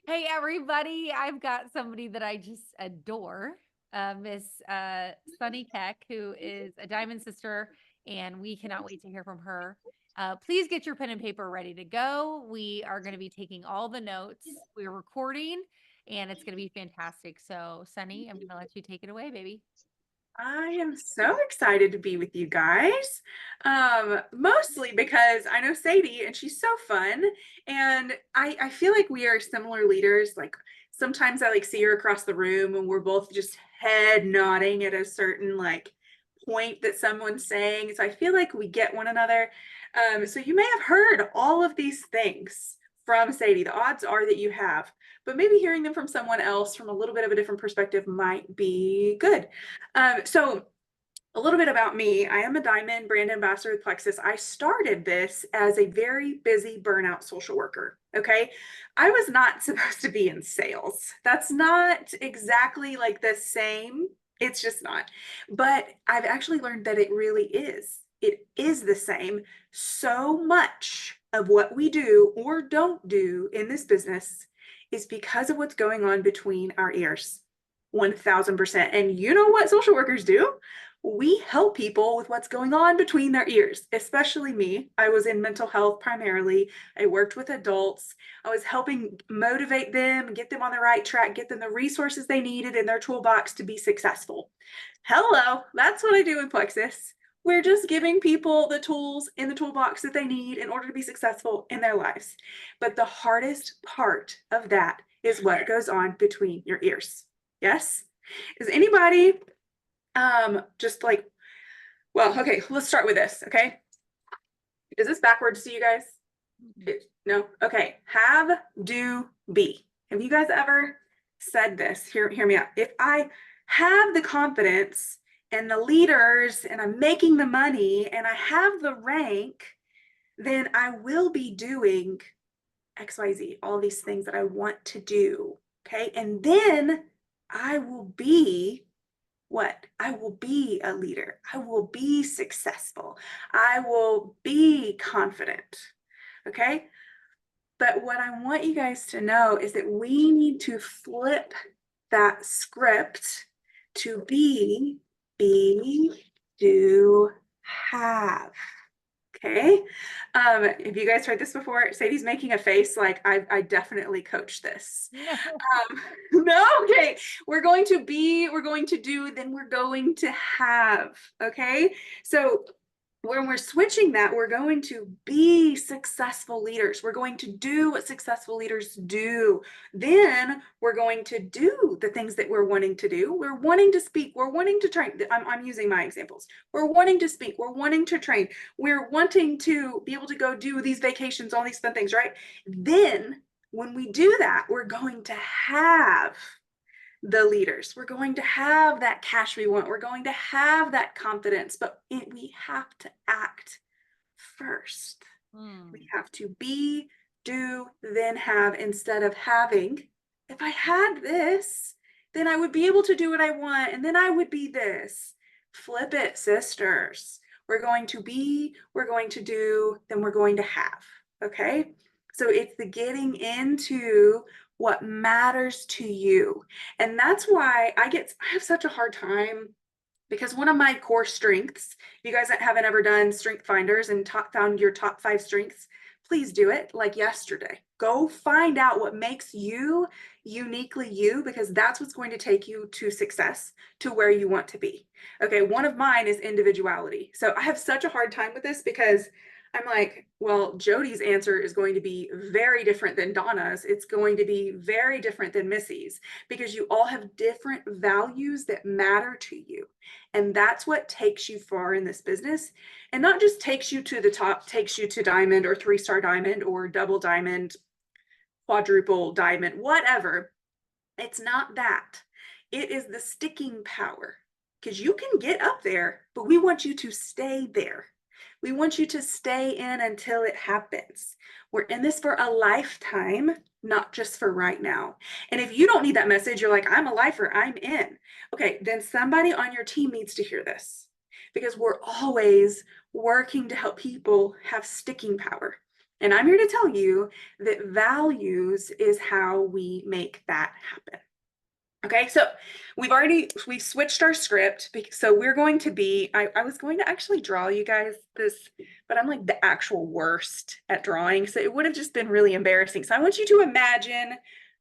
Hey, everybody. I've got somebody that I just adore, Miss Sunnie Keck, who is a Diamond Sister, and we cannot wait to hear from her. Please get your pen and paper ready to go. We are going to be taking all the notes. We're recording, and it's going to be fantastic. So, Sunny, I'm going to let you take it away, baby. I am so excited to be with you guys. Mostly because I know Sadie and she's so fun. And I feel like we are similar leaders. Like sometimes I like see her across the room and we're both just head nodding at a certain like point that someone's saying. So I feel like we get one another. So you may have heard all of these things from Sadie. The odds are that you have, but maybe hearing them from someone else from a little bit of a different perspective might be good. So a little bit about me. I am a Diamond brand ambassador with Plexus. I started this as a very busy burnout social worker. Okay. I was not supposed to be in sales. That's not exactly like the same. It's just not. But I've actually learned that it really is. It is the same. So much of what we do or don't do in this business is because of what's going on between our ears. 1000%. And you know what social workers do? We help people with what's going on between their ears, especially me. I was in mental health primarily. I worked with adults. I was helping motivate them, get them on the right track, get them the resources they needed in their toolbox to be successful. Hello, that's what I do in Plexus. We're just giving people the tools in the toolbox that they need in order to be successful in their lives. But the hardest part of that is what goes on between your ears. Yes? Is anybody just like, well, okay, let's start with this, okay? Is this backwards to you guys? No? Okay. Have, do, be. Have you guys ever said this? Hear me out. If I have the confidence and the leaders and I'm making the money and I have the rank, then I will be doing XYZ, all these things that I want to do. Okay. And then I will be what? I will be a leader. I will be successful. I will be confident. Okay. But what I want you guys to know is that we need to flip that script to do, have. Okay. Have you guys heard this before? Sadie's making a face like I definitely coached this. No. No, okay. We're going to be, we're going to do, then we're going to have. Okay. So when we're switching that, we're going to be successful leaders. We're going to do what successful leaders do. Then we're going to do the things that we're wanting to do. We're wanting to speak. We're wanting to train. I'm using my examples. We're wanting to speak. We're wanting to train. We're wanting to be able to go do these vacations, all these fun things, right? Then when we do that, we're going to have the leaders. We're going to have that cash we want. We're going to have that confidence, but we have to act first. We Hmm. have to be, do, then have instead of having. If I had this, then I would be able to do what I want, and then I would be this. Flip it, sisters. We're going to be, we're going to do, then we're going to have. Okay? So it's the getting into what matters to you. And that's why I have such a hard time because one of my core strengths, if you guys haven't ever done strength finders and found your top 5 strengths, please do it like yesterday. Go find out what makes you uniquely you, because that's what's going to take you to success, to where you want to be. Okay, one of mine is individuality. So I have such a hard time with this because I'm like, well, Jody's answer is going to be very different than Donna's. It's going to be very different than Missy's, because you all have different values that matter to you. And that's what takes you far in this business. And not just takes you to the top, takes you to diamond or 3-star diamond or double diamond, quadruple diamond, whatever. It's not that. It is the sticking power, because you can get up there, but we want you to stay there. We want you to stay in until it happens. We're in this for a lifetime, not just for right now. And if you don't need that message, you're like, I'm a lifer, I'm in. Okay, then somebody on your team needs to hear this, because we're always working to help people have sticking power. And I'm here to tell you that values is how we make that happen. Okay, so we've switched our script. So we're going to be, I was going to actually draw you guys this, but I'm like the actual worst at drawing. So it would have just been really embarrassing. So I want you to imagine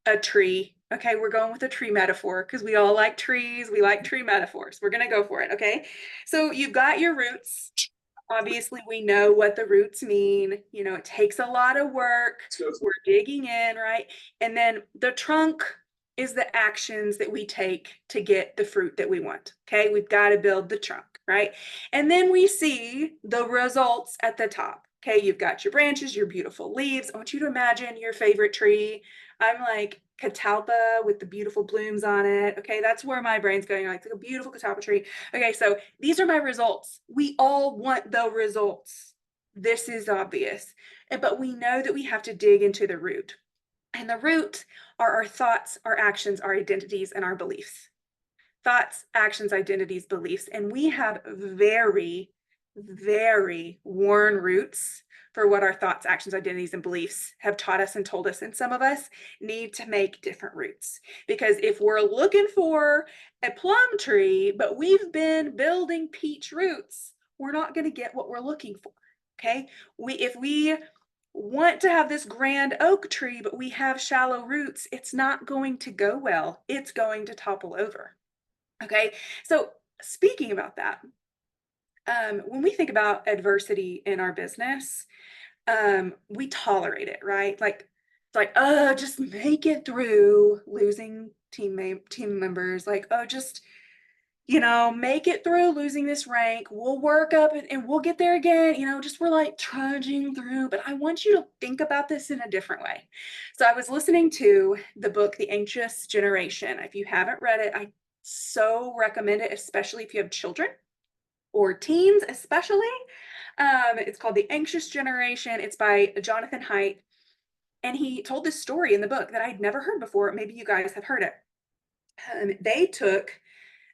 a tree. Okay, we're going with a tree metaphor because we all like trees. We like tree metaphors. We're gonna go for it. Okay, so you've got your roots. Obviously, we know what the roots mean. You know, it takes a lot of work. We're digging in, right? And then the trunk is the actions that we take to get the fruit that we want. Okay, we've got to build the trunk, right? And then we see the results at the top. Okay, you've got your branches, your beautiful leaves. I want you to imagine your favorite tree. I'm like catalpa with the beautiful blooms on it. Okay, that's where my brain's going, like a beautiful catalpa tree. Okay, so these are my results. We all want the results. This is obvious, but we know that we have to dig into the root. And the root are our thoughts, our actions, our identities, and our beliefs. Thoughts, actions, identities, beliefs. And we have very, very worn roots for what our thoughts, actions, identities, and beliefs have taught us and told us. And some of us need to make different roots. Because if we're looking for a plum tree, but we've been building peach roots, we're not going to get what we're looking for. Okay. If we want to have this grand oak tree, but we have shallow roots, it's not going to go well. It's going to topple over. Okay. So speaking about that, when we think about adversity in our business, we tolerate it, right? Like it's like, oh, just make it through losing team members. Like, oh, just make it through losing this rank. We'll work up and we'll get there again. Just we're like trudging through. But I want you to think about this in a different way. So I was listening to the book, The Anxious Generation. If you haven't read it, I so recommend it, especially if you have children or teens, especially. It's called The Anxious Generation. It's by Jonathan Haidt. And he told this story in the book that I'd never heard before. Maybe you guys have heard it. They took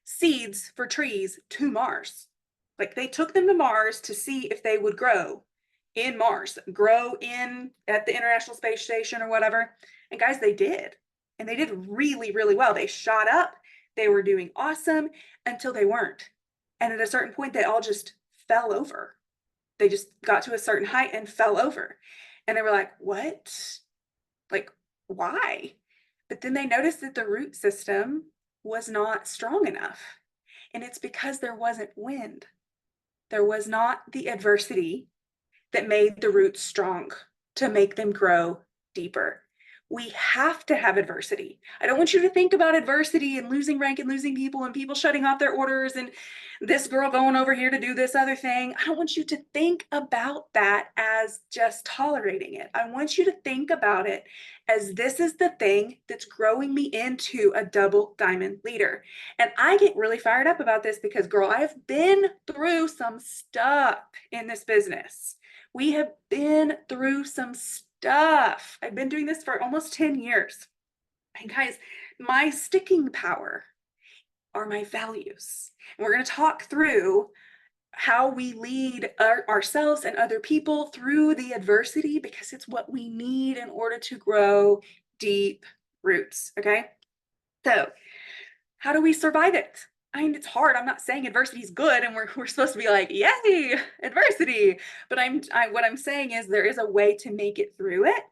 seeds for trees to Mars. Like they took them to Mars to see if they would grow in Mars, grow in at the International Space Station or whatever. And guys, they did. And they did really, really well. They shot up. They were doing awesome until they weren't. And at a certain point, they all just fell over. They just got to a certain height and fell over. And they were like, what? Like, why? But then they noticed that the root system was not strong enough. And it's because there wasn't wind. There was not the adversity that made the roots strong to make them grow deeper. We have to have adversity. I don't want you to think about adversity and losing rank and losing people and people shutting off their orders and this girl going over here to do this other thing. I don't want you to think about that as just tolerating it. I want you to think about it as this is the thing that's growing me into a double diamond leader. And I get really fired up about this because, girl, I have been through some stuff in this business. We have been through some stuff. I've been doing this for almost 10 years. And guys, my sticking power are my values. And we're going to talk through how we lead ourselves and other people through the adversity because it's what we need in order to grow deep roots. Okay. So, how do we survive it? I mean, it's hard. I'm not saying adversity is good and we're supposed to be like, yay, adversity. But what I'm saying is there is a way to make it through it.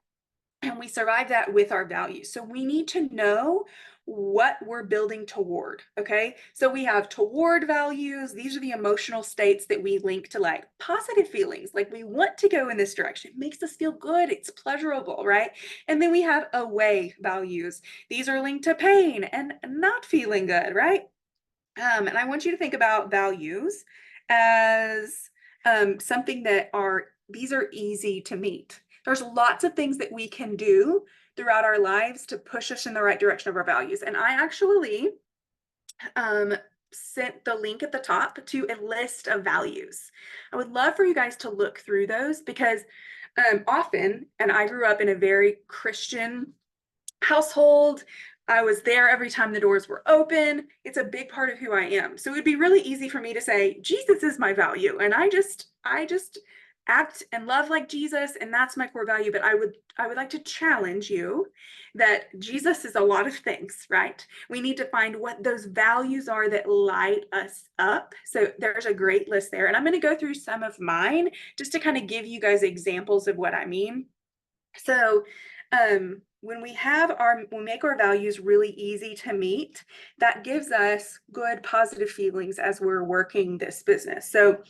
And we survive that with our values. So we need to know what we're building toward. Okay. So we have toward values. These are the emotional states that we link to like positive feelings. Like we want to go in this direction. It makes us feel good. It's pleasurable. Right. And then we have away values. These are linked to pain and not feeling good. Right. And I want you to think about values as something that these are easy to meet. There's lots of things that we can do throughout our lives to push us in the right direction of our values. And I actually sent the link at the top to a list of values. I would love for you guys to look through those because often, and I grew up in a very Christian household. I was there every time the doors were open. It's a big part of who I am. So it would be really easy for me to say, Jesus is my value. And I just act and love like Jesus, and that's my core value. But I would like to challenge you that Jesus is a lot of things, right? We need to find what those values are that light us up. So there's a great list there, and I'm going to go through some of mine just to kind of give you guys examples of what I mean. So when we make our values really easy to meet, that gives us good positive feelings as we're working this business. So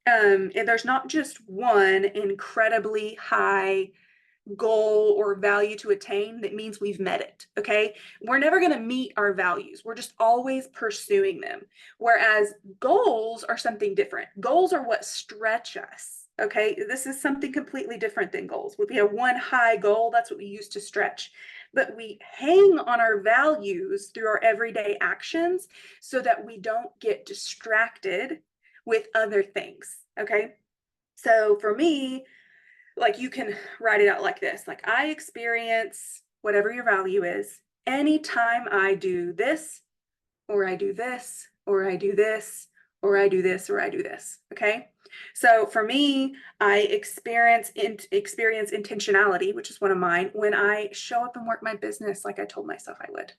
and there's not just one incredibly high goal or value to attain that means we've met it. Okay. We're never going to meet our values. We're just always pursuing them. Whereas goals are something different. Goals are what stretch us. Okay. This is something completely different than goals. If we have one high goal, that's what we use to stretch. But we hang on our values through our everyday actions so that we don't get distracted with other things. Okay. So for me, like you can write it out like this, like I experience whatever your value is anytime I do this, or I do this, or I do this, or I do this, or I do this. Okay. So for me, I experience intentionality, which is one of mine, when I show up and work my business like I told myself I would.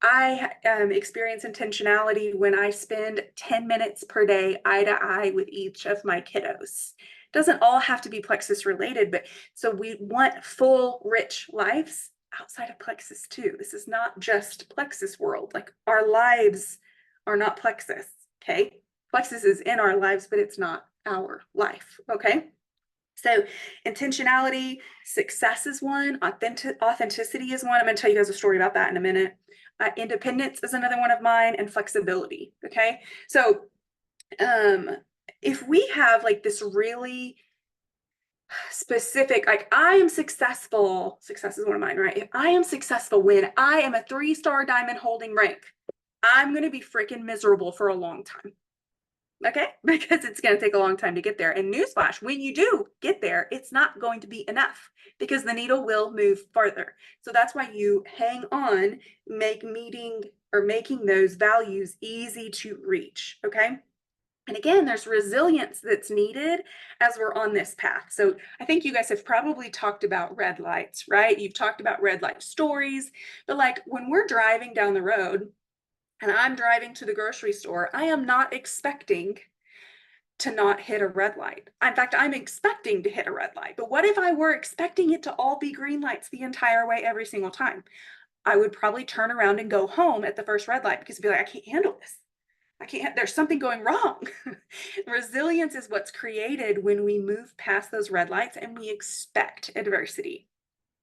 I experience intentionality when I spend 10 minutes per day eye to eye with each of my kiddos. Doesn't all have to be plexus related, but so we want full, rich lives outside of plexus too. This is not just plexus world. Like our lives are not plexus. Okay. Plexus is in our lives, but it's not our life. Okay. So intentionality, success is one, authenticity is one. I'm going to tell you guys a story about that in a minute. Independence is another one of mine, and flexibility. Okay. So if we have like this really specific, like I am successful, success is one of mine, right? If I am successful when I am a 3-star diamond holding rank, I'm going to be freaking miserable for a long time. Okay, because it's going to take a long time to get there. And newsflash, when you do get there, it's not going to be enough because the needle will move farther. So that's why you hang on, making those values easy to reach. Okay. And again, there's resilience that's needed as we're on this path. So I think you guys have probably talked about red lights, right? You've talked about red light stories, but like when we're driving down the road, and I'm driving to the grocery store, I am not expecting to not hit a red light. In fact, I'm expecting to hit a red light. But what if I were expecting it to all be green lights the entire way every single time? I would probably turn around and go home at the first red light because I'd be like, I can't handle this. There's something going wrong. Resilience is what's created when we move past those red lights and we expect adversity.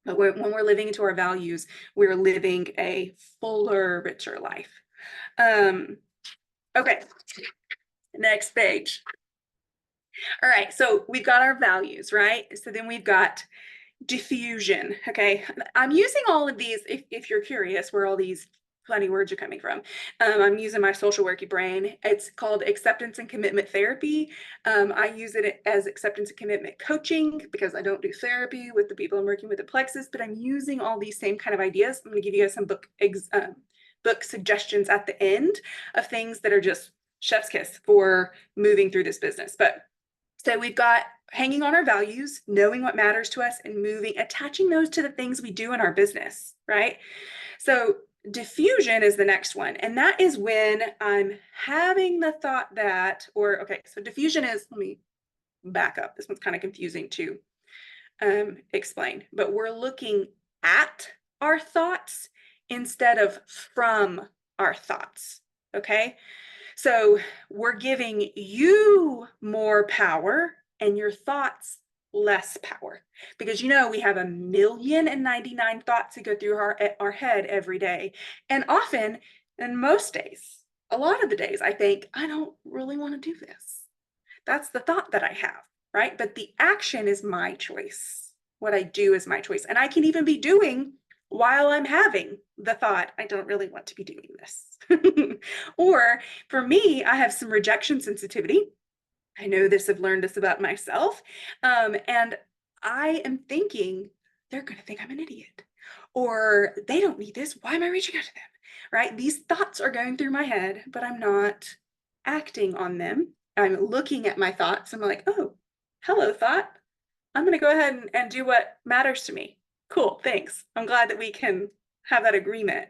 But when we're living into our values, we're living a fuller, richer life. Okay, next page. All right, so we've got our values, right? So then we've got diffusion. Okay, I'm using all of these if you're curious where all these funny words are coming from. I'm using my social worky brain. It's called acceptance and commitment therapy. I use it as acceptance and commitment coaching because I don't do therapy with the people I'm working with at Plexus, but I'm using all these same kind of ideas. I'm going to give you guys some book suggestions at the end of things that are just chef's kiss for moving through this business. But so we've got hanging on our values, knowing what matters to us, and attaching those to the things we do in our business, right? So diffusion is the next one. And that is when I'm having the thought that, so diffusion is, let me back up. This one's kind of confusing to explain, but we're looking at our thoughts instead of from our thoughts. Okay. So we're giving you more power and your thoughts less power because we have 1,099 thoughts that go through our head every day. And often, and most days, a lot of the days, I think, I don't really want to do this. That's the thought that I have, right? But the action is my choice. What I do is my choice. And I can even be doing while I'm having the thought, I don't really want to be doing this. Or for me, I have some rejection sensitivity. I know this, I've learned this about myself. And I am thinking, they're going to think I'm an idiot. Or they don't need this. Why am I reaching out to them? Right? These thoughts are going through my head, but I'm not acting on them. I'm looking at my thoughts. I'm like, oh, hello, thought. I'm going to go ahead and do what matters to me. Cool, thanks. I'm glad that we can have that agreement.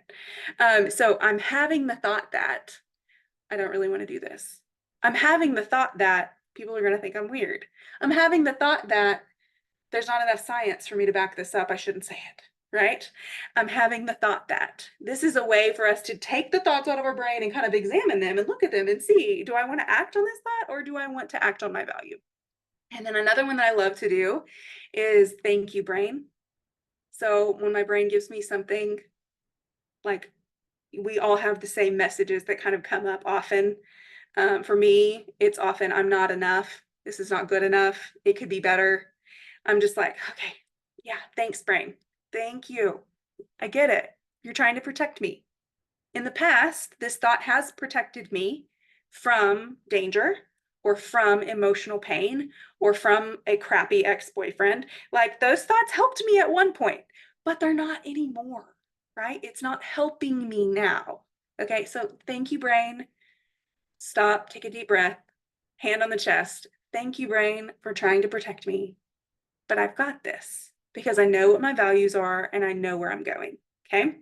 So I'm having the thought that I don't really want to do this. I'm having the thought that people are going to think I'm weird. I'm having the thought that there's not enough science for me to back this up. I shouldn't say it, right? I'm having the thought that this is a way for us to take the thoughts out of our brain and kind of examine them and look at them and see, do I want to act on this thought or do I want to act on my value? And then another one that I love to do is thank you, brain. So when my brain gives me something, like we all have the same messages that kind of come up often. For me, it's often, I'm not enough. This is not good enough. It could be better. I'm just like, okay, yeah, thanks, brain. Thank you. I get it. You're trying to protect me. In the past, this thought has protected me from danger or from emotional pain or from a crappy ex-boyfriend. Like those thoughts helped me at one point, but they're not anymore, right? It's not helping me now. Okay, so thank you, brain. Stop, take a deep breath, hand on the chest. Thank you, brain, for trying to protect me. But I've got this because I know what my values are and I know where I'm going. Okay.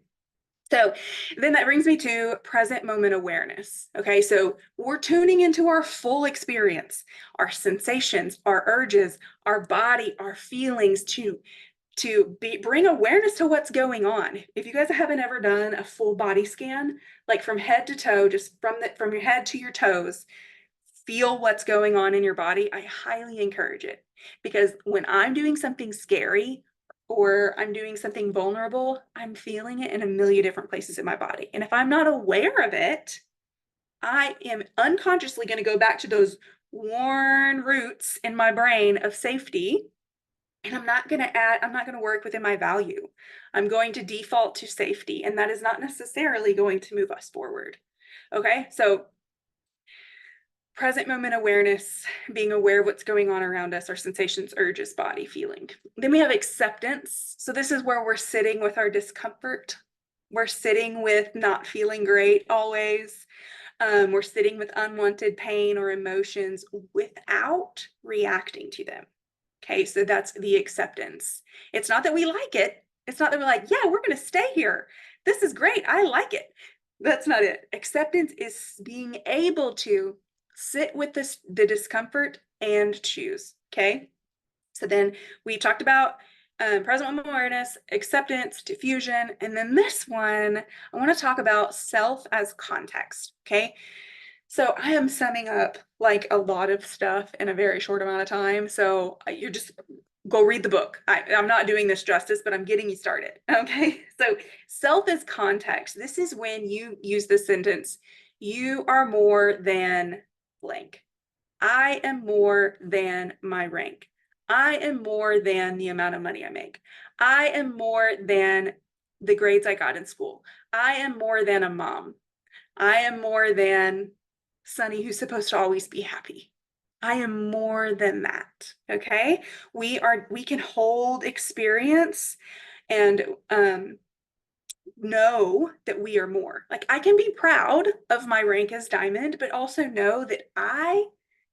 So then that brings me to present moment awareness. Okay, so we're tuning into our full experience, our sensations, our urges, our body, our feelings bring awareness to what's going on. If you guys haven't ever done a full body scan, like from head to toe, just from your head to your toes, feel what's going on in your body, I highly encourage it. Because when I'm doing something scary or I'm doing something vulnerable, I'm feeling it in a million different places in my body. And if I'm not aware of it, I am unconsciously going to go back to those worn roots in my brain of safety. And I'm not going to work within my value. I'm going to default to safety. And that is not necessarily going to move us forward. Okay. So present moment awareness, being aware of what's going on around us, our sensations, urges, body, feeling. Then we have acceptance. So this is where we're sitting with our discomfort. We're sitting with not feeling great always. We're sitting with unwanted pain or emotions without reacting to them. Okay, so that's the acceptance. It's not that we like it. It's not that we're like, yeah, we're going to stay here. This is great. I like it. That's not it. Acceptance is being able to sit with the discomfort and choose. Okay, so then we talked about present moment awareness, acceptance, diffusion, and then this one, I want to talk about self as context. Okay, so I am summing up like a lot of stuff in a very short amount of time. So you're just go read the book. I'm not doing this justice, but I'm getting you started. Okay. So self is context. This is when you use the sentence, you are more than blank. I am more than my rank. I am more than the amount of money I make. I am more than the grades I got in school. I am more than a mom. I am more than Sunnie, who's supposed to always be happy. I am more than that. Okay. We can hold experience and know that we are more. Like I can be proud of my rank as diamond, but also know that I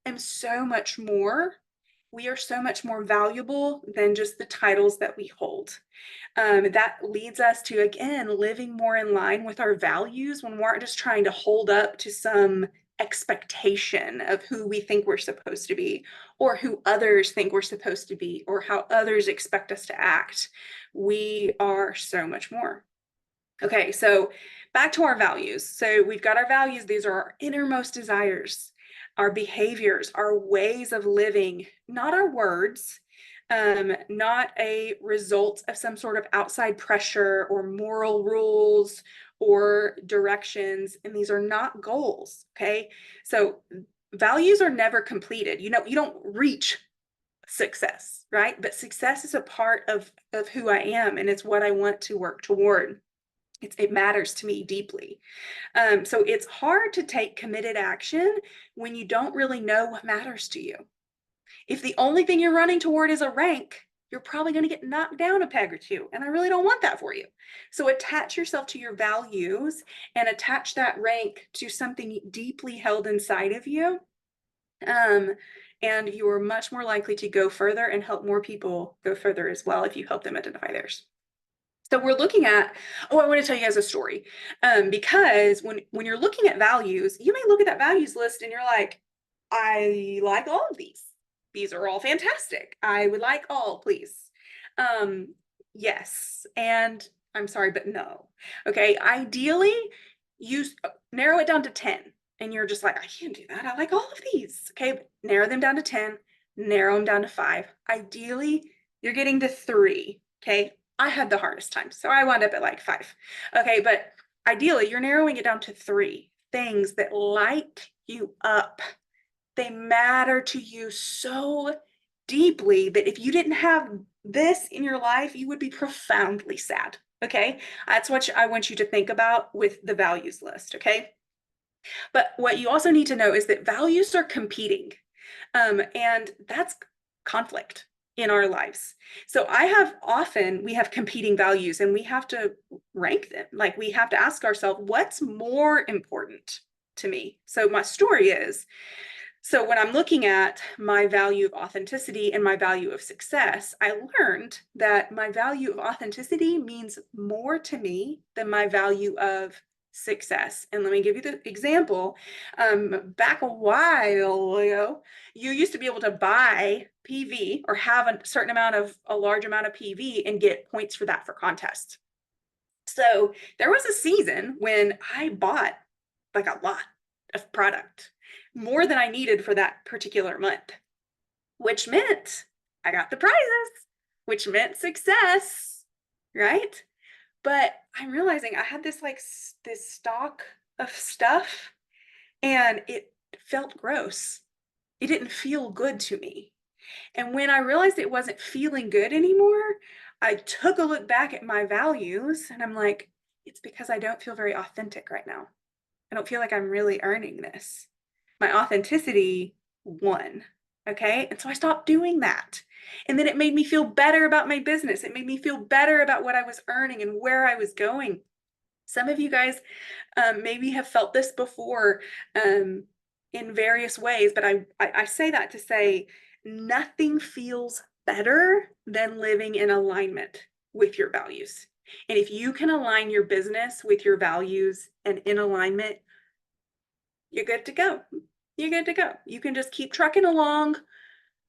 am so much more. We are so much more valuable than just the titles that we hold. That leads us to, again, living more in line with our values when we're just trying to hold up to some expectation of who we think we're supposed to be, or who others think we're supposed to be, or how others expect us to act. We are so much more. Okay, so back to our values. So we've got our values. These are our innermost desires, our behaviors, our ways of living, not our words, not a result of some sort of outside pressure or moral rules or directions. And these are not goals. Okay, so values are never completed. You don't reach success, right? But success is a part of who I am, and it's what I want to work toward. It matters to me deeply. So it's hard to take committed action when you don't really know what matters to you. If the only thing you're running toward is a rank, you're probably going to get knocked down a peg or two. And I really don't want that for you. So attach yourself to your values and attach that rank to something deeply held inside of you. And you are much more likely to go further and help more people go further as well if you help them identify theirs. So we're looking at, oh, I want to tell you guys a story. Because when you're looking at values, you may look at that values list and you're like, I like all of these. These are all fantastic. I would like all, please. Yes. And I'm sorry, but no. Okay. Ideally, you narrow it down to 10. And you're just like, I can't do that. I like all of these. Okay. Narrow them down to 10, narrow them down to 5. Ideally, you're getting to 3. Okay. I had the hardest time. So I wound up at like 5. Okay. But ideally, you're narrowing it down to 3 things that light you up. They matter to you so deeply that if you didn't have this in your life, you would be profoundly sad. Okay. That's what I want you to think about with the values list. Okay. But what you also need to know is that values are competing. And that's conflict in our lives. So we have competing values and we have to rank them. Like we have to ask ourselves, what's more important to me? So my story is, so when I'm looking at my value of authenticity and my value of success, I learned that my value of authenticity means more to me than my value of success. And let me give you the example. Back a while ago, you used to be able to buy PV or have a large amount of PV and get points for that for contests. So there was a season when I bought like a lot of product, more than I needed for that particular month, which meant I got the prizes, which meant success, right? But I'm realizing I had this stock of stuff and it felt gross. It didn't feel good to me. And when I realized it wasn't feeling good anymore, I took a look back at my values and I'm like, it's because I don't feel very authentic right now. I don't feel like I'm really earning this. My authenticity won. Okay. And so I stopped doing that. And then it made me feel better about my business. It made me feel better about what I was earning and where I was going. Some of you guys maybe have felt this before in various ways, but I say that to say nothing feels better than living in alignment with your values. And if you can align your business with your values and in alignment, you're good to go. You're good to go. You can just keep trucking along.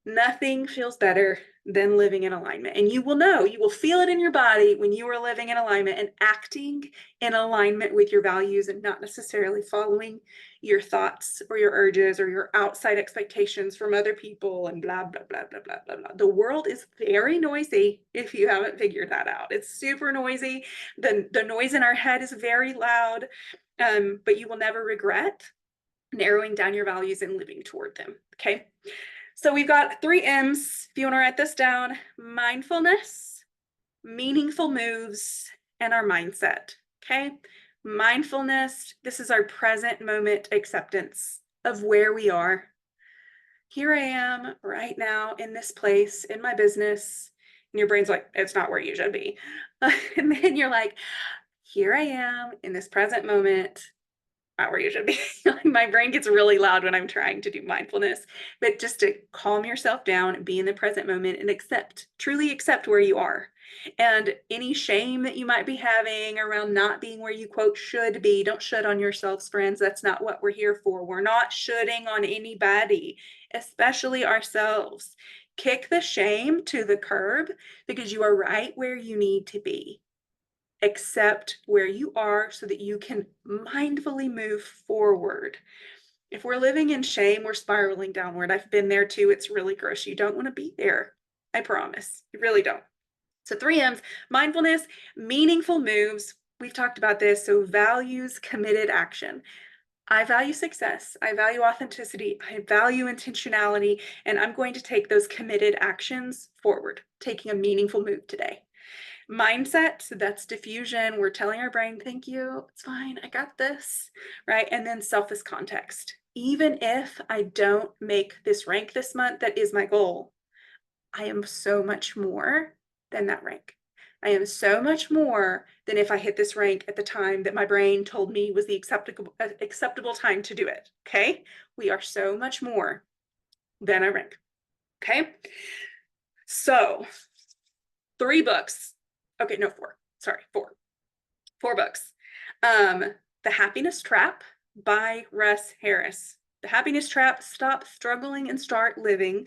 Nothing feels better than living in alignment. And you will know, you will feel it in your body when you are living in alignment and acting in alignment with your values and not necessarily following your thoughts or your urges or your outside expectations from other people and blah, blah, blah, blah, blah, blah, blah. The world is very noisy if you haven't figured that out. It's super noisy. The noise in our head is very loud, but you will never regret narrowing down your values and living toward them. Okay. So we've got 3 M's. If you want to write this down: mindfulness, meaningful moves, and our mindset. Okay. Mindfulness, this is our present moment acceptance of where we are. Here I am right now in this place in my business. And your brain's like, it's not where you should be. And then you're like, here I am in this present moment, not where you should be. My brain gets really loud when I'm trying to do mindfulness, but just to calm yourself down, be in the present moment and truly accept where you are. And any shame that you might be having around not being where you quote should be, don't should on yourselves, friends. That's not what we're here for. We're not shoulding on anybody, especially ourselves. Kick the shame to the curb because you are right where you need to be. Accept where you are so that you can mindfully move forward. If we're living in shame, we're spiraling downward. I've been there too. It's really gross. You don't want to be there. I promise. You really don't. So 3 M's: mindfulness, meaningful moves. We've talked about this. So values, committed action. I value success. I value authenticity. I value intentionality. And I'm going to take those committed actions forward, taking a meaningful move today. Mindset, so that's diffusion. We're telling our brain, thank you, it's fine, I got this, right? And then self is context. Even if I don't make this rank this month, that is my goal. I am so much more than that rank. I am so much more than if I hit this rank at the time that my brain told me was the acceptable time to do it. Okay. We are so much more. then I rank. Okay. So 3 books. Okay, no, 4. Sorry, 4. 4 books. The Happiness Trap by Russ Harris. The Happiness Trap, Stop Struggling and Start Living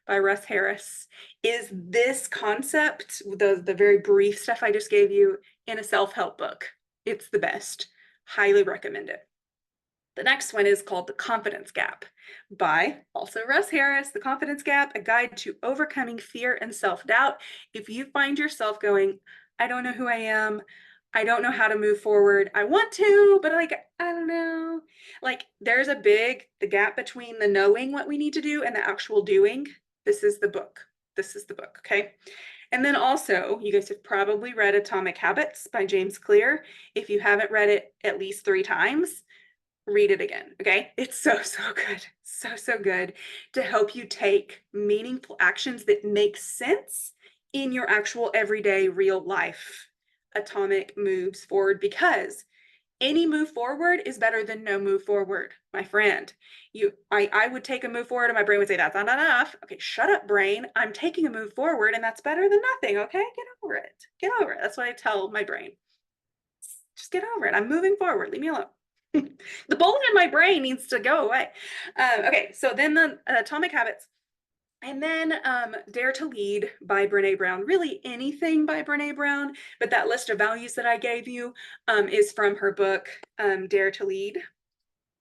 by Russ Harris is this concept, the very brief stuff I just gave you, in a self-help book. It's the best. Highly recommend it. The next one is called The Confidence Gap by also Russ Harris. The Confidence Gap, a guide to overcoming fear and self-doubt. If you find yourself going, I don't know who I am, I don't know how to move forward, I want to, but like, I don't know. Like, there's the gap between the knowing what we need to do and the actual doing. This is the book. This is the book, okay? And then also, you guys have probably read Atomic Habits by James Clear. If you haven't read it at least 3 times, read it again. Okay. It's so good. So good to help you take meaningful actions that make sense in your actual everyday real life. Atomic moves forward, because any move forward is better than no move forward, my friend. I would take a move forward and my brain would say, that's not enough. Okay, shut up, brain. I'm taking a move forward and that's better than nothing. Okay, get over it. Get over it. That's what I tell my brain. Just get over it. I'm moving forward. Leave me alone. The bully in my brain needs to go away. Okay, so then the Atomic Habits, and then Dare to Lead by Brene Brown. Really anything by Brene Brown, but that list of values that I gave you is from her book, Dare to Lead.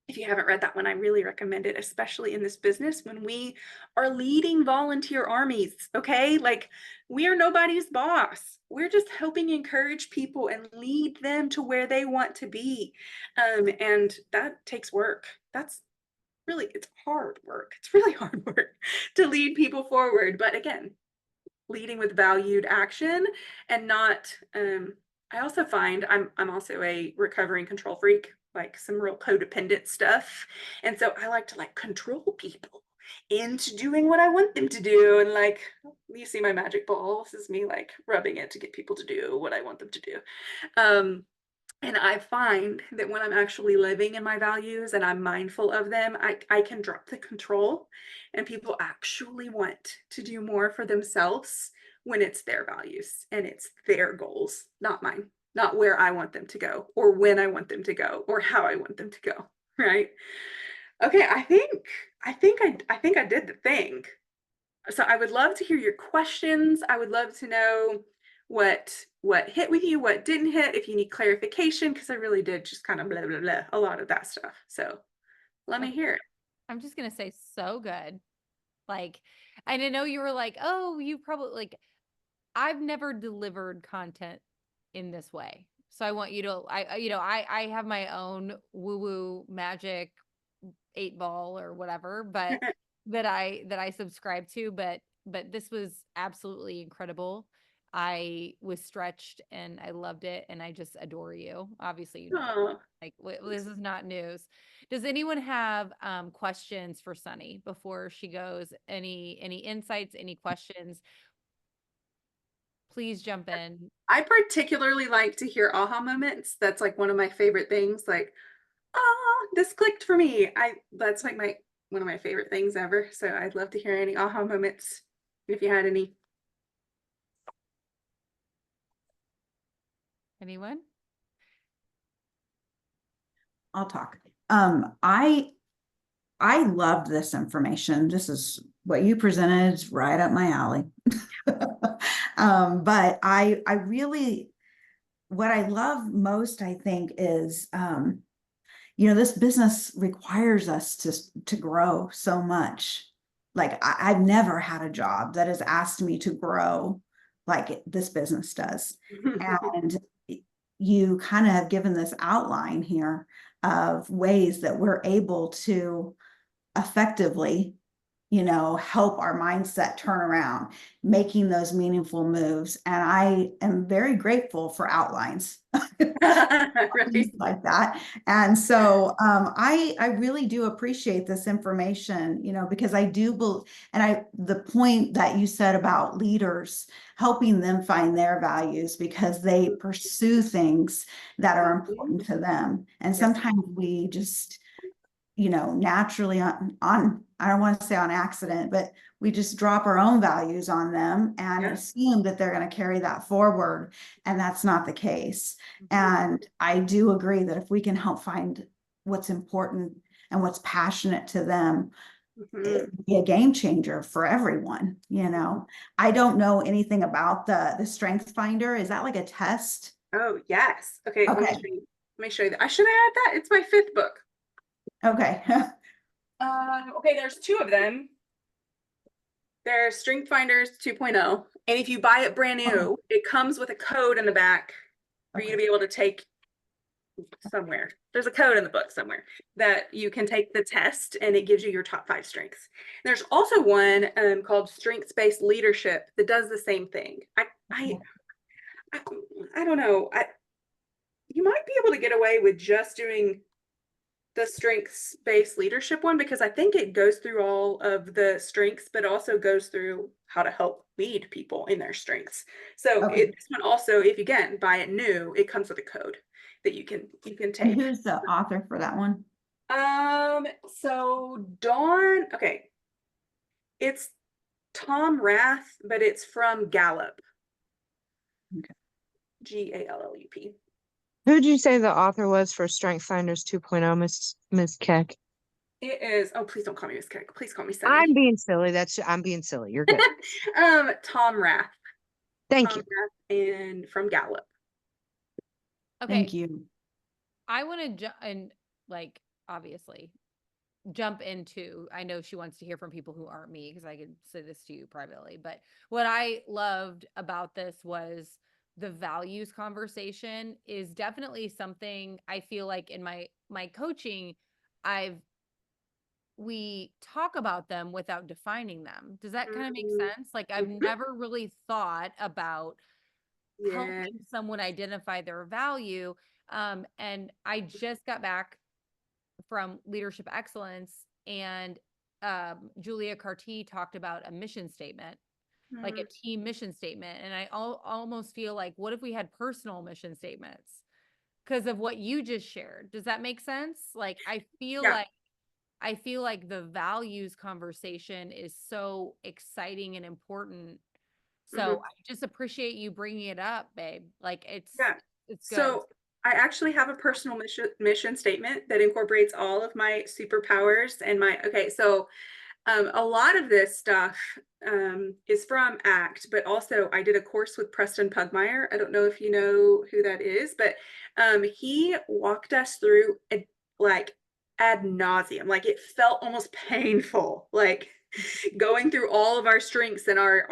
If you haven't read that one, I really recommend it, especially in this business when we are leading volunteer armies, okay? Like, we are nobody's boss. We're just helping encourage people and lead them to where they want to be. And that takes work. That's really, it's hard work. It's really hard work to lead people forward. But again, leading with valued action and not, I also find I'm also a recovering control freak, like some real codependent stuff. And so I like to like control people into doing what I want them to do. And like, you see my magic ball, this is me like rubbing it to get people to do what I want them to do. And I find that when I'm actually living in my values and I'm mindful of them, I can drop the control, and people actually want to do more for themselves when it's their values and it's their goals, not mine, not where I want them to go or when I want them to go or how I want them to go. Right. Okay. I think I did the thing. So I would love to hear your questions. I would love to know what hit with you, what didn't hit, if you need clarification, because I really did just kind of blah, blah, blah, a lot of that stuff. So let me hear it. I'm just gonna say so good. Like, and I know you were like, oh, you probably like, I've never delivered content in this way. So I want you to, I have my own woo woo magic 8 ball or whatever, but that I subscribe to, but this was absolutely incredible. I was stretched and I loved it and I just adore you. Obviously, you know that. Oh, Like this is not news. Does anyone have questions for Sunnie before she goes? Any insights, any questions? Please jump in. I particularly like to hear aha moments. That's like one of my favorite things. Like, this clicked for me. That's like one of my favorite things ever. So I'd love to hear any aha moments if you had any. Anyone? I'll talk. I loved this information. This is what you presented is right up my alley. But I really, what I love most, I think, is this business requires us to grow so much. Like I've never had a job that has asked me to grow like this business does. And you kind of have given this outline here of ways that we're able to effectively, help our mindset turn around, making those meaningful moves. And I am very grateful for outlines Right. like that. And so I really do appreciate this information, because I do believe, and the point that you said about leaders helping them find their values because they pursue things that are important to them. And sometimes we just, naturally on I don't want to say on accident, but we just drop our own values on them and Yeah. assume that they're going to carry that forward. And that's not the case. Mhm. And I do agree that if we can help find what's important and what's passionate to them, Mhm. it'd be a game changer for everyone. You know, I don't know anything about the Strength Finder. Is that like a test? Oh, yes. Okay, let me Okay. show you. Let me show you that. I should have had that. It's my 5th book. Okay. Okay, there's 2 of them. There's Strength Finders 2.0. And if you buy it brand new, it comes with a code in the back for you to be able to take somewhere. There's a code in the book somewhere that you can take the test, and it gives you your top 5 strengths. There's also one called Strengths-Based Leadership that does the same thing. I don't know. You might be able to get away with just doing the strengths-based leadership one, because I think it goes through all of the strengths, but also goes through how to help lead people in their strengths. So Okay. this one also, if you again buy it new, it comes with a code that you can And take. who's the author for that one? So Dawn, okay, it's Tom Rath, but it's from Gallup. Okay. Gallup. Who'd you say the author was for Strength Finders 2.0, Miss Keck? It is. Oh, please don't call me Miss Keck. Please call me I'm Sunny. being silly. I'm being silly. You're good. Tom Rath. Thank Tom you. Rath, and from Gallup. Okay. Thank you. I want to and like obviously jump into, I know she wants to hear from people who aren't me because I could say this to you privately, but what I loved about this was the values conversation is definitely something I feel like in my coaching, we talk about them without defining them. Does that kind of make sense? Like I've never really thought about helping someone identify their value. And I just got back from Leadership Excellence, and Julia Carty talked about a mission statement, like a team mission statement. And I almost feel like, what if we had personal mission statements because of what you just shared? Does that make sense? Like, I feel like the values conversation is so exciting and important. So I just appreciate you bringing it up, babe. Like it's good. So I actually have a personal mission statement that incorporates all of my superpowers and so a lot of this stuff is from ACT, but also I did a course with Preston Pugmire. I don't know if you know who that is, but he walked us through it like ad nauseum. Like it felt almost painful, like going through all of our strengths and our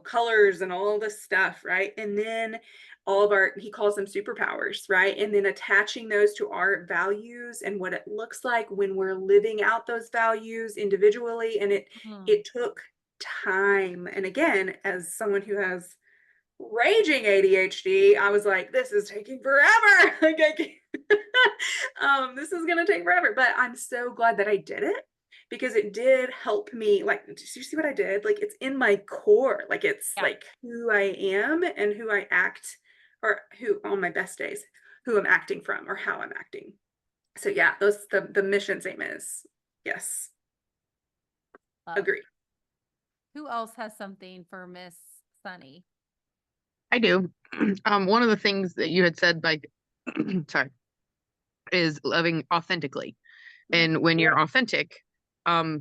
colors and all this stuff, right? And then all of he calls them superpowers, right? And then attaching those to our values and what it looks like when we're living out those values individually. And it took time. And again, as someone who has raging ADHD, I was like, this is taking forever. Like this is gonna take forever. But I'm so glad that I did it, because it did help me. Like, did you see what I did? Like, it's in my core. Like, it's like who I am and who I act, or who on my best days, who I'm acting from, or how I'm acting. So yeah, the mission statement is yes. Agree. Who else has something for Miss Sunny? I do. One of the things that you had said, like, sorry, is living authentically. And when you're authentic,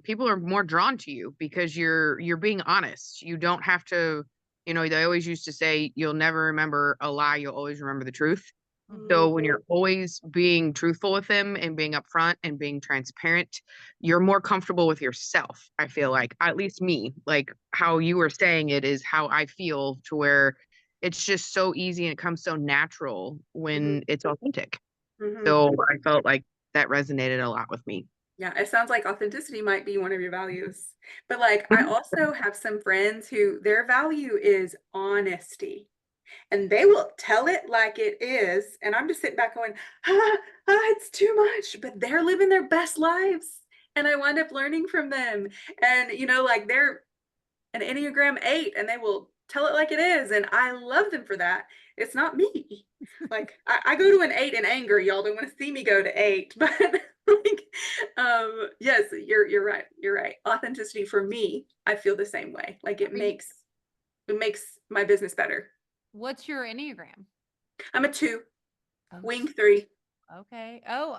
people are more drawn to you because you're being honest. You don't have to, they always used to say, you'll never remember a lie, you'll always remember the truth. So when you're always being truthful with them and being upfront and being transparent, you're more comfortable with yourself. I feel like, at least me, like how you were saying it is how I feel, to where it's just so easy and it comes so natural when it's authentic. So I felt like that resonated a lot with me. Yeah, it sounds like authenticity might be one of your values. But like, I also have some friends who their value is honesty, and they will tell it like it is. And I'm just sitting back going, it's too much. But they're living their best lives. And I wind up learning from them. And, like they're an Enneagram 8 and they will tell it like it is. And I love them for that. It's not me. Like I go to an 8 in anger. Y'all don't want to see me go to 8, but Like, yes, you're right. You're right. Authenticity for me, I feel the same way. Like it makes my business better. What's your Enneagram? I'm a 2, Oh, wing 3. okay. Oh,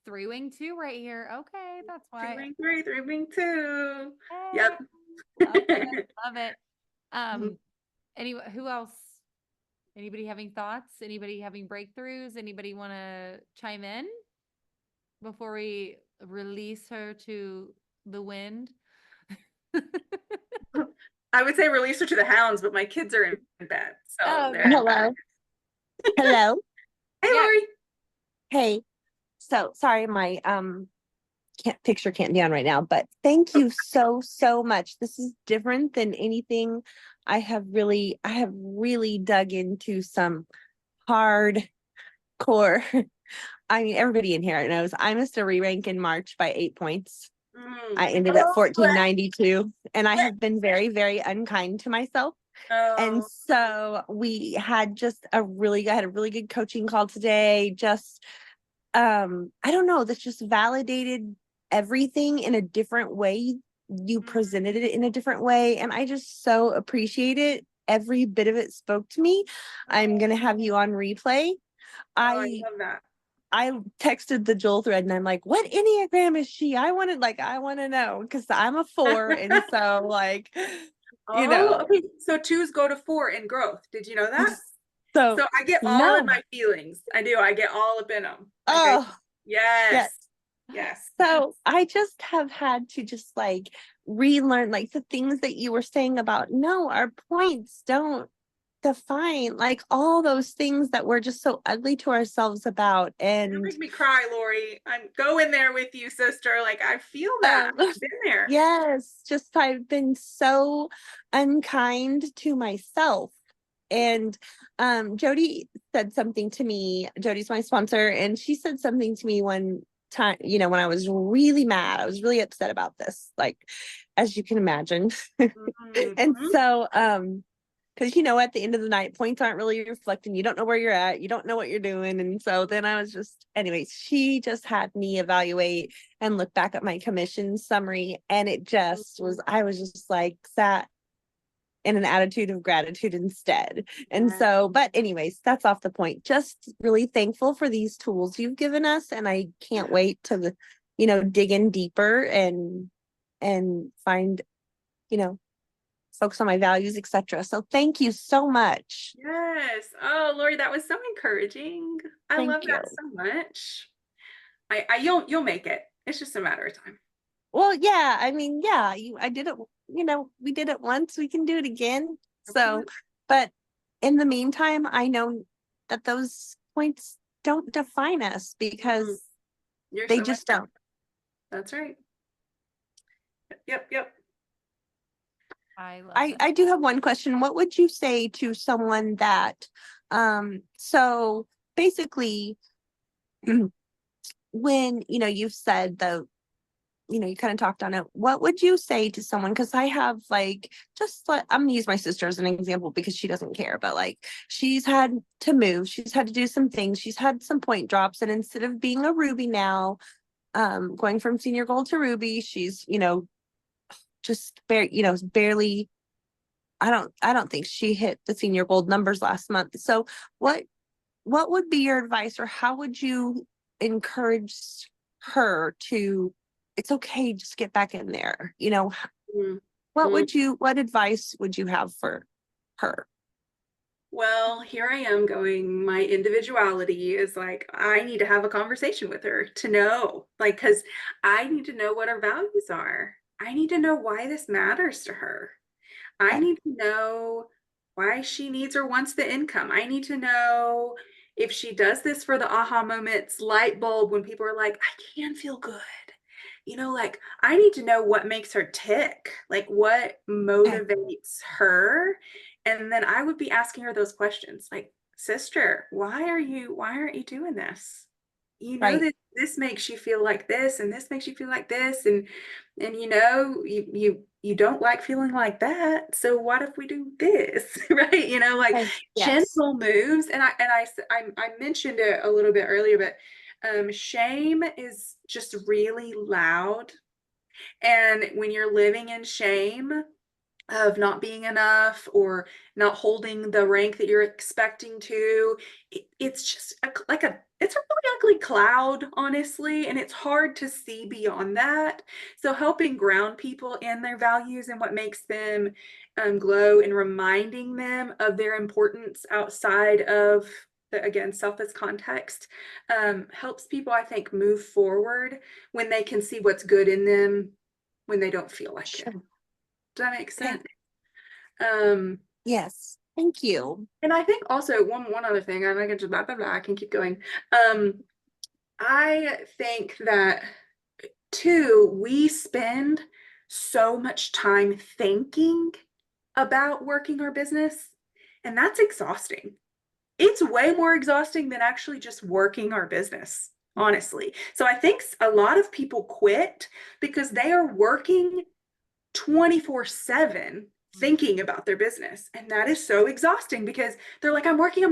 3-wing 2 right here. Okay, that's 2 why. wing 3, 3 wing 2. Hey, Yep. love it. Love it. Who else? Anybody having thoughts? Anybody having breakthroughs? Anybody want to chime in before we release her to the wind? I would say release her to the hounds, but my kids are in bed. So Oh, they're no. Hello. Hello. Hey, Yeah. Lori. Hey. So sorry, my picture can't be on right now, but thank you so much. This is different than anything I have really dug into some hardcore. I mean, everybody in here knows I missed a re-rank in March by 8 points. I ended at 1492, and I have been very, very unkind to myself. And Oh, so we had I had a really good coaching call today. Just, I don't know, this just validated everything in a different way. You presented it in a different way. And I just so appreciate it. Every bit of it spoke to me. I'm going to have you on replay. I love that. I texted the Joel thread and I'm like, what Enneagram is she? I want to know because I'm a 4. And so like, you know, Okay. So 2s go to 4 in growth. Did you know that? so So I get all in my feelings. I do. I get all up in them. oh, yes. yes. So I just have had to just like relearn like the things that you were saying about no, our points don't define like all those things that we're just so ugly to ourselves about. You And make me cry, Lori. I'm going there with you, sister. Like I feel that. I've been there. yes, just I've been so unkind to myself. And Jody said something to me. Jody's my sponsor, and she said something to me one time, you know, when I was really mad. I was really upset about this, like as you can imagine. And so because you know, at the end of the night, points aren't really reflecting. You don't know where you're at, you don't know what you're doing. And so then I was just, anyways, she just had me evaluate and look back at my commission summary, and it just was, I was just like sat in an attitude of gratitude instead. And so, but anyways, that's off the point. Just really thankful for these tools you've given us. And I can't wait to, you know, dig in deeper and find, you know, focus on my values, etc. So thank you so much. Yes. Oh, Lori, that was so encouraging. I love that so much. You'll make it. It's just a matter of time. Well, yeah, I mean, yeah, I did it, you know, we did it once, we can do it again. So, but in the meantime, I know that those points don't define us because they so just don't. That's right. Yep. I do have one question. What would you say to someone that, so basically, when, you know, you've said you know, you kind of talked on it. What would you say to someone? Because I have like, just like, I'm gonna use my sister as an example because she doesn't care, but like she's had to move, she's had to do some things, she's had some point drops, and instead of being a Ruby now, going from senior gold to Ruby, she's, you know, just barely, I don't think she hit the senior gold numbers last month. So what would be your advice, or how would you encourage her to, it's okay, just get back in there, you know? What advice would you have for her? Well, here I am going, my individuality is like, I need to have a conversation with her to know, like, because I need to know what her values are. I need to know why this matters to her. I need to know why she needs or wants the income. I need to know if she does this for the aha moments, light bulb, when people are like, I can feel good. You know, like I need to know what makes her tick, like what motivates her. And then I would be asking her those questions like, sister, why aren't you doing this? You know, this makes you feel like this, and this makes you feel like this. And you know, you don't like feeling like that. So what if we do this? Right? You know, like gentle moves. And I mentioned it a little bit earlier, but Shame is just really loud. And when you're living in shame of not being enough or not holding the rank that you're expecting to, it's just it's a really ugly cloud, honestly, and it's hard to see beyond that. So helping ground people in their values and what makes them glow, and reminding them of their importance outside of the, again, selfless context, helps people, I think, move forward when they can see what's good in them when they don't feel like it. Sure. Does that make Yeah. sense? Yes. Thank you. And I think also one other thing, and I can just blah blah blah, I can keep going. I think that too, we spend so much time thinking about working our business, and that's exhausting. It's way more exhausting than actually just working our business, honestly. So I think a lot of people quit because they are working 24/7 thinking about their business. And that is so exhausting because they're like, I'm working,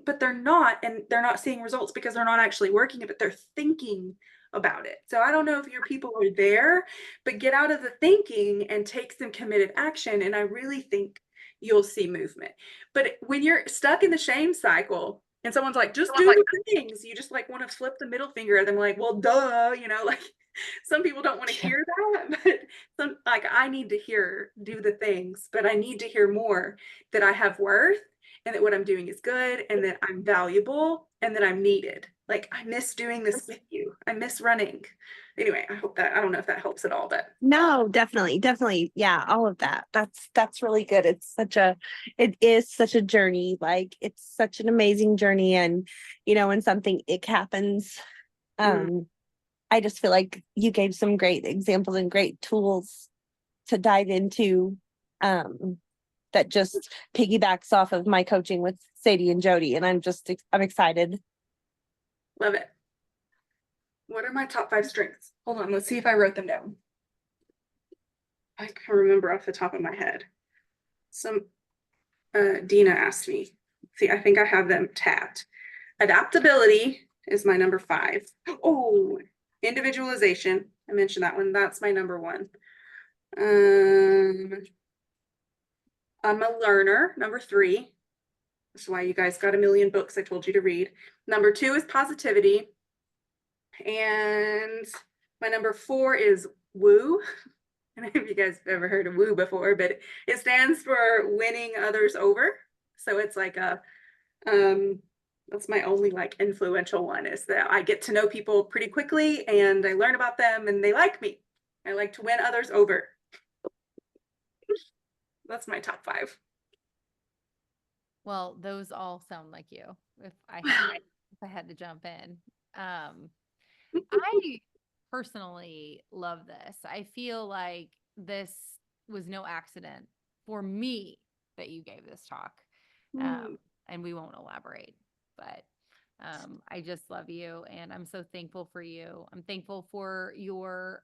but they're not. And they're not seeing results because they're not actually working it, but they're thinking about it. So I don't know if your people are there, but get out of the thinking and take some committed action. And I really think you'll see movement. But when you're stuck in the shame cycle and someone's like, just do the things, you just like want to flip the middle finger at them, like, well, duh, like some people don't want to hear that, but I need to hear, do the things, but I need to hear more that I have worth and that what I'm doing is good and that I'm valuable and that I'm needed. Like, I miss doing this with you. I miss running. Anyway, I don't know if that helps at all, but No, definitely. Yeah, all of that. That's really good. It is such a journey. Like, it's such an amazing journey. And, when something ick happens, I just feel like you gave some great examples and great tools to dive into, that just piggybacks off of my coaching with Sadie and Jody. And I'm excited. love it. What are my top 5 strengths? Hold on, let's see if I wrote them down. I can't remember off the top of my head. Dina asked me. See, I think I have them tapped. Adaptability is my number 5. Oh, individualization. I mentioned that one. That's my number 1. I'm a learner, number 3. That's why you guys got a million books I told you to read. Number 2 is positivity. And my number 4 is woo. I don't know if you guys have ever heard of woo before, but it stands for winning others over. So it's like that's my only like influential one, is that I get to know people pretty quickly and I learn about them and they like me. I like to win others over. That's my top 5. Well, those all sound like you. If I had to jump in, I personally love this. I feel like this was no accident for me that you gave this talk. And we won't elaborate, but I just love you and I'm so thankful for you. I'm thankful for your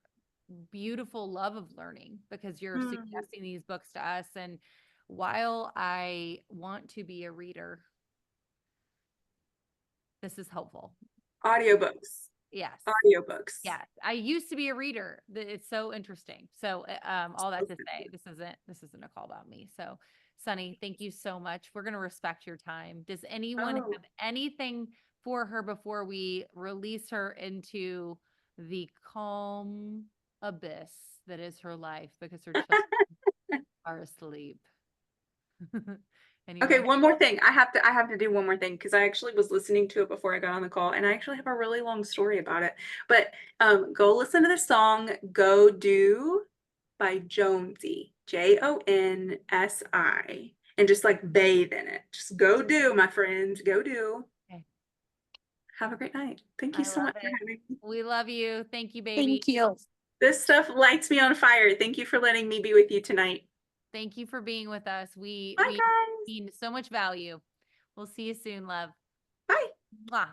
beautiful love of learning because you're suggesting these books to us. And while I want to be a reader, this is helpful. Audiobooks. Yes. Audiobooks. Yes. I used to be a reader. It's so interesting. So all that to say, this isn't a call about me. So Sunnie, thank you so much. We're going to respect your time. Does anyone have anything for her before we release her into the calm abyss that is her life because her children are asleep? Okay, one more thing. I have to do one more thing because I actually was listening to it before I got on the call and I actually have a really long story about it. But go listen to the song Go Do by Jonesy, Jonsi, and just like bathe in it. Just go do, my friends, go do. Okay. Have a great night. Thank you so much for having me. We love you. Thank you, baby. Thank you. This stuff lights me on fire. Thank you for letting me be with you tonight. Thank you for being with us. We Bye, guys. mean so much value. We'll see you soon, love. Bye. Mwah.